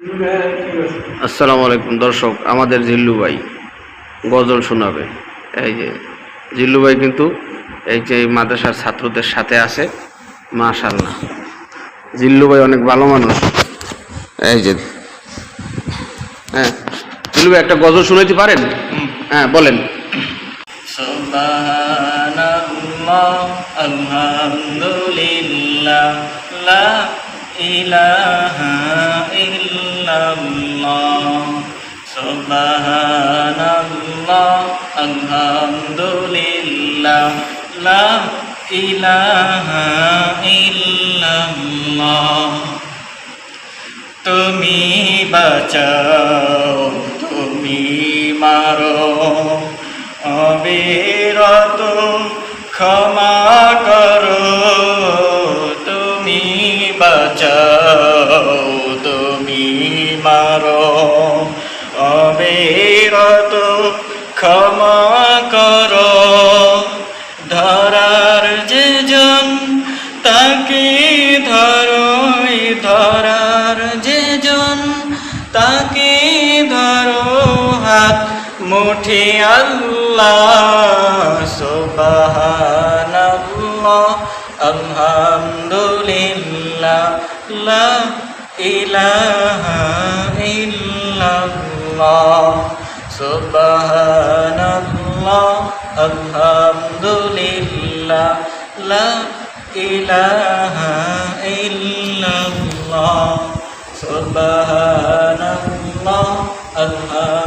আসসালামু আলাইকুম দর্শক, আমাদের জিল্লু ভাই গজল শোনাবে। এই যে জিল্লু ভাই কিন্তু এই যে মাদ্রাসার ছাত্রদের সাথে আছে। মাশাআল্লাহ, জিল্লু ভাই অনেক ভালো মানুষ। এই যে হ্যাঁ, জিল্লু ভাই একটা গজল শোনাইতে পারেন? হ্যাঁ বলেন। সুবহানাল্লাহ আলহামদুলিল্লাহ লা ইলাহা ইল্লাল্লাহ। সুবহানাল্লাহ আলহামদুলিল্লাহ লা ইলাহা ইল্লাল্লাহ। তুমি বাঁচাও, তুমি মারো, অবিরত ক্ষমা করো। তুমি বাঁচাও, তুমি মারো, অবিরত ক্ষমা করো। ধরার যে জন তাকে ধরো, ধরার যে জন তাকে ধরো হাত মুঠি আল্লাহ। সুবহানাল্লাহ আলহামদুলিল্লাহ লা ইলাহা ইল্লাল্লাহ। সুবহানাল্লাহ আলহামদুলিল্লাহ লা ইলাহা ইল্লাল্লাহ। সুবহানাল্লাহ আলহামদুলিল্লাহ।